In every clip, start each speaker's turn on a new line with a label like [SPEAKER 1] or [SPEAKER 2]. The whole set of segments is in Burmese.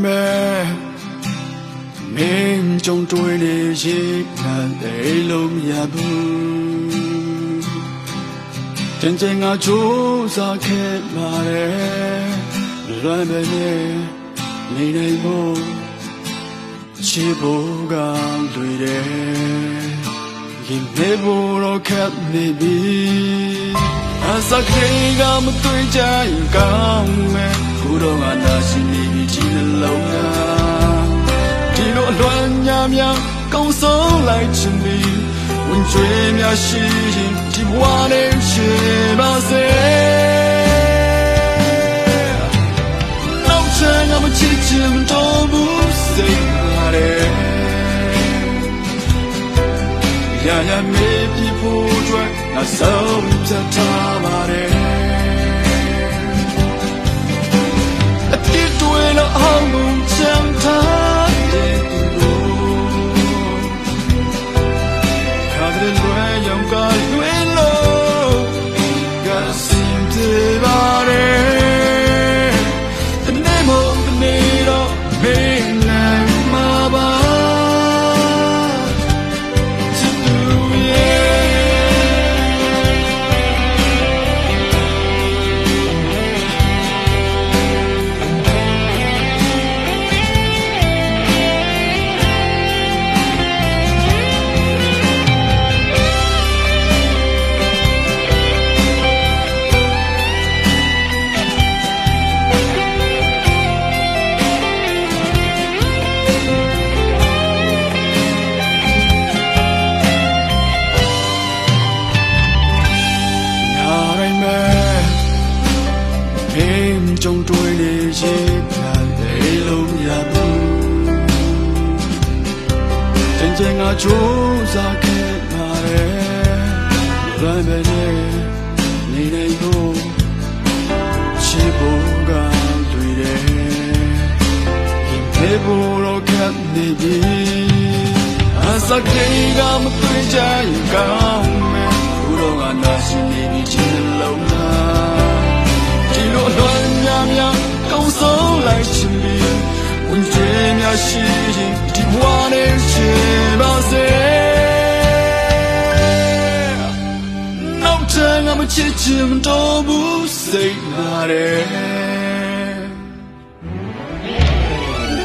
[SPEAKER 1] တိုင်းပဲမင်းကြုံတွေ့နေရင်လည်းလုံးမရဘူးတင်ချင်ငါကြိုးစားခဲ့ပါတယ်လွမ်းပဲနေနေဖို့ချစ်ဖို့ကလွေတယ်ရင်နေဖို့တော့ခက်နေပြီအစခေကမတွေ့ကြရင်ကောင်းမယ်ခုတော့ငါနာရှိနေပြီဒီနှလုံးသားဒီလိုအလွမ်းညာများကောင်းဆုံးလိုက်ချင်ပြီဝင်ကျွေးများရှိရင်ဒီဘဝနဲ့ရှိပါစေနောက်ချင်ငါမချစ်ချင်တော့ဘူးစိတ်ရတယ်ရာရာမေးပြဖို့အတွက်ငါဆုံးဖြတ်ထားပါတယ်အပြစ်တွေတော့အောင်ကုန်ချမ်းထားတဲ့သူတို့ခါတဲ့လွယ်ရောင်ကလွယ်လို့ကစင်ပြေပါတယ်တနေ့မို့တနေ့တော့မင်းနိုင်မှာပါကြုံတွေ့နေရင်လည်းလုံးရဘူးတင်ချင်ငါကြိုးစားခဲ့ပါတယ်လွမ်းပဲနေနေဖို့ချစ်ဖို့ကတွေ့တယ်ရင်နေဖို့တော့ခက်နေပြီအစခေကမတွေ့ကြရင်ကောင်းမယ်ခုတော့ငါနာရှိနေပြီချစ်လုံးသားဒီလိုအလွမ်းများကောင်းဆုံးလိုက်ချင်ပြီဝင်ကျွေးများရှိရင်ဒီဘဝနဲ့ရှိပါစေနောက်ထပ်ငါမချစ်ချင်တော့ဘူးစိတ်နာတယ်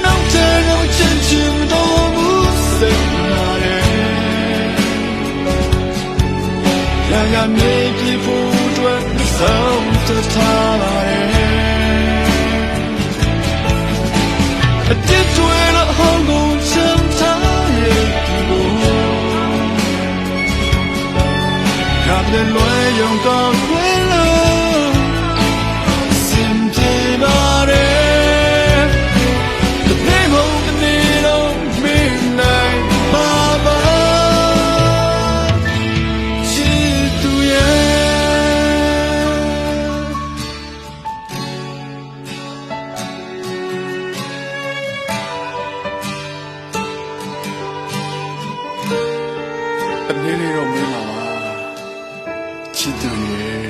[SPEAKER 1] နောက်ထပ်ငါမချစ်ချင်တော့ဘူးစိတ်နာတယ်ရာရာမေးပြဖို့အတွက်ဆုံးဖြတ်ထားပါတယ်အပြစ်တွေတော့ဟောင်းကုန်ချမ်းသာရဲ့ဒီလိုခါတဲ့လွယ်ရုံကခွဲလို့စင်ပြေပါတယ်ဒီနေ့မို့ဒီနေ့တော့မင်းနိုင်ပါပါချစ်သူရဲ့တနေ့လေးတော့မင်းလာပါချစ်သူရဲ့